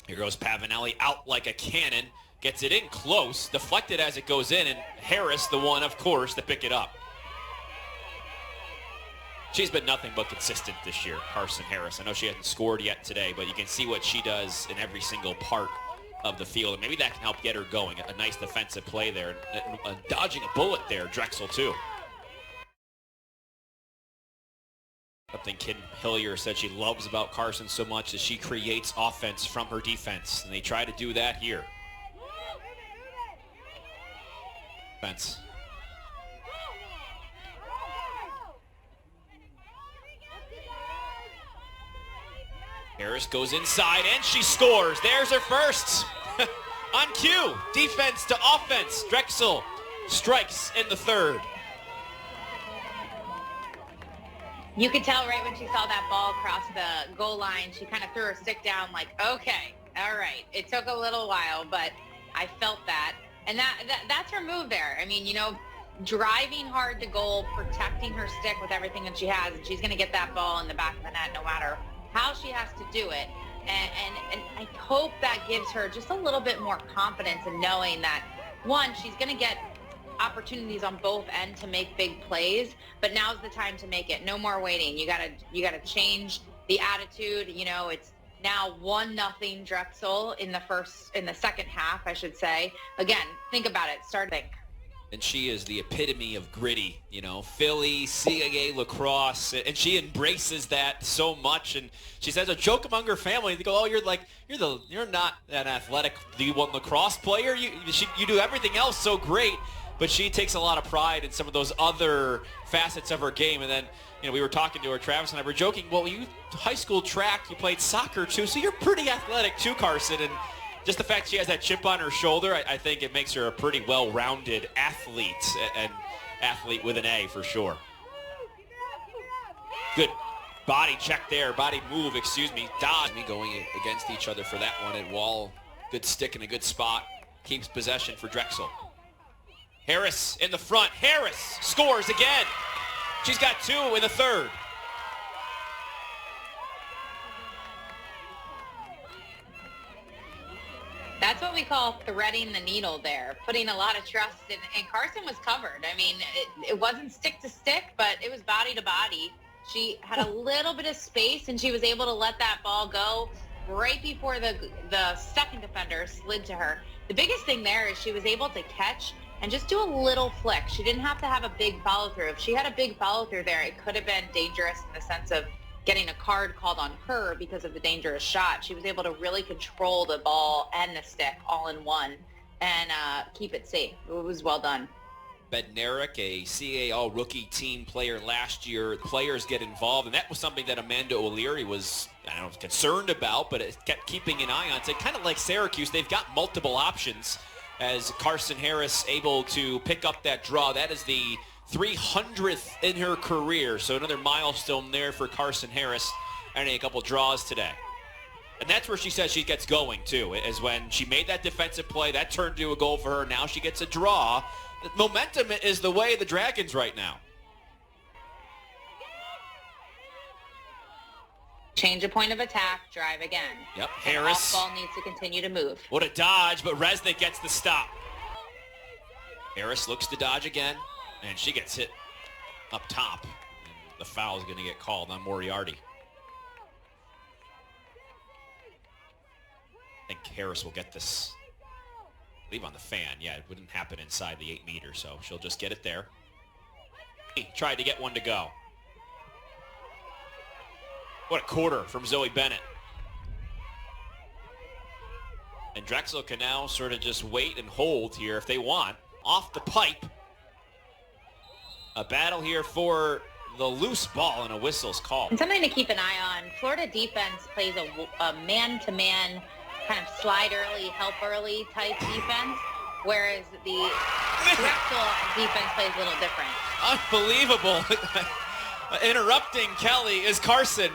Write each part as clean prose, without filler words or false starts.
Here goes Pavanelli out like a cannon. Gets it in close, deflected as it goes in, and Harris, the one, of course, to pick it up. She's been nothing but consistent this year, Carson Harris. I know she hasn't scored yet today, but you can see what she does in every single part of the field. And maybe that can help get her going. A nice defensive play there. Dodging a bullet there, Drexel, too. Something Kim Hillier said she loves about Carson so much is she creates offense from her defense. And they try to do that here. Defense. Harris goes inside and she scores. There's her first. On cue, defense to offense. Drexel strikes in the third. You could tell right when she saw that ball cross the goal line, she kind of threw her stick down like, okay, all right. It took a little while, but I felt that. And that's her move there. I mean, you know, driving hard to goal, protecting her stick with everything that she has, and she's going to get that ball in the back of the net no matter how she has to do it. And I hope that gives her just a little bit more confidence in knowing that, one, she's going to get opportunities on both ends to make big plays, but now's the time to make it. No more waiting. You gotta change the attitude. You know, it's now 1-0 Drexel in the second half, I should say. Again, think about it. Starting. And she is the epitome of gritty, you know, Philly, CAA lacrosse, and she embraces that so much. And she says a joke among her family. They go, "Oh, you're not an athletic D1 lacrosse player. You do everything else so great." But she takes a lot of pride in some of those other facets of her game. And then, you know, we were talking to her, Travis and I were joking, well, you high school track, you played soccer too, so you're pretty athletic too, Carson. And just the fact she has that chip on her shoulder, I think it makes her a pretty well-rounded athlete, and athlete with an A for sure. Good body check there, body move, excuse me. Dodge going against each other for that one at Wall. Good stick in a good spot. Keeps possession for Drexel. Harris in the front. Harris scores again. She's got 2 in the third. That's what we call threading the needle there, putting a lot of trust in, and Carson was covered. I mean, it wasn't stick to stick, but it was body to body. She had a little bit of space, and she was able to let that ball go right before the second defender slid to her. The biggest thing there is she was able to catch and just do a little flick. She didn't have to have a big follow-through. If she had a big follow-through there, it could have been dangerous in the sense of getting a card called on her because of the dangerous shot. She was able to really control the ball and the stick all in one and keep it safe. It was well done. Bednarik, a CAA All-Rookie team player last year. Players get involved, and that was something that Amanda O'Leary was, I don't know, concerned about, but it kept keeping an eye on. So kind of like Syracuse, they've got multiple options as Carson Harris able to pick up that draw. That is the 300th in her career, so another milestone there for Carson Harris, earning a couple draws today. And that's where she says she gets going, too, is when she made that defensive play. That turned to a goal for her. Now she gets a draw. Momentum is the way of the Dragons right now. Change a point of attack, drive again. Yep, Harris. The ball needs to continue to move. What a dodge, but Resnick gets the stop. Harris looks to dodge again, and she gets hit up top. And the foul is going to get called on Moriarty. I think Harris will get this. Leave on the fan. Yeah, it wouldn't happen inside the 8 meters, so she'll just get it there. He tried to get one to go. What a quarter from Zoe Bennett. And Drexel can now sort of just wait and hold here if they want. Off the pipe. A battle here for the loose ball, and a whistle's called. And something to keep an eye on. Florida defense plays a man-to-man kind of slide early, help early type defense, whereas the Drexel defense plays a little different. Unbelievable. Interrupting Kelly is Carson,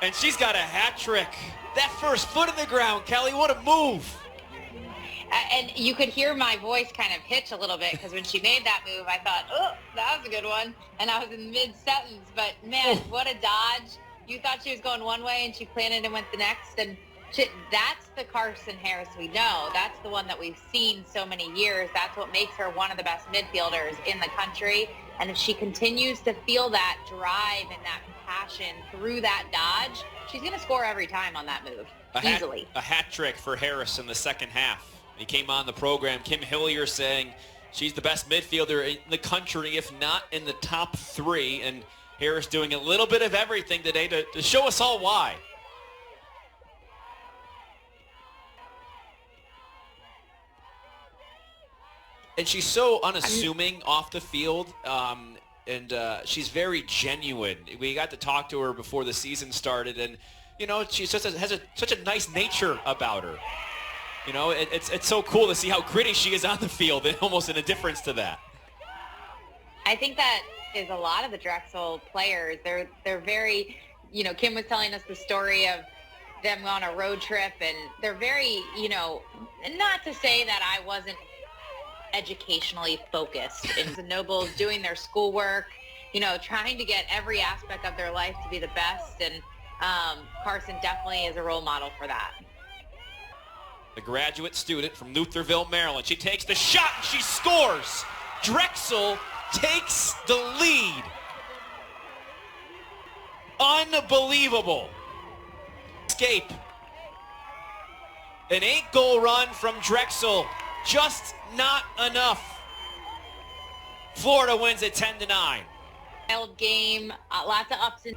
and she's got a hat trick. That first foot in the ground, Kelly, what a move. And you could hear my voice kind of hitch a little bit, because when she made that move, I thought, oh, that was a good one. And I was in mid-sentence, but man, what a dodge. You thought she was going one way, and she planted and went the next. And That's the Carson Harris we know. That's the one that we've seen so many years. That's what makes her one of the best midfielders in the country. And if she continues to feel that drive and that passion through that dodge, she's going to score every time on that move, easily. A hat trick for Harris in the second half. He came on the program. Kim Hillier saying she's the best midfielder in the country, if not in the top 3. And Harris doing a little bit of everything today to show us all why. And she's so unassuming off the field, and she's very genuine. We got to talk to her before the season started, and you know, she just has such a nice nature about her. You know, it's so cool to see how gritty she is on the field, and almost an indifference to that. I think that is a lot of the Drexel players. They're very, you know, Kim was telling us the story of them on a road trip, and they're very, you know, not to say that I wasn't educationally focused. And the Nobles doing their schoolwork, you know, trying to get every aspect of their life to be the best. And Carson definitely is a role model for that. The graduate student from Lutherville, Maryland. She takes the shot and she scores. Drexel takes the lead. Unbelievable. Escape. An 8-goal run from Drexel. Just not enough. Florida wins it 10-9. Wild game, lots of ups and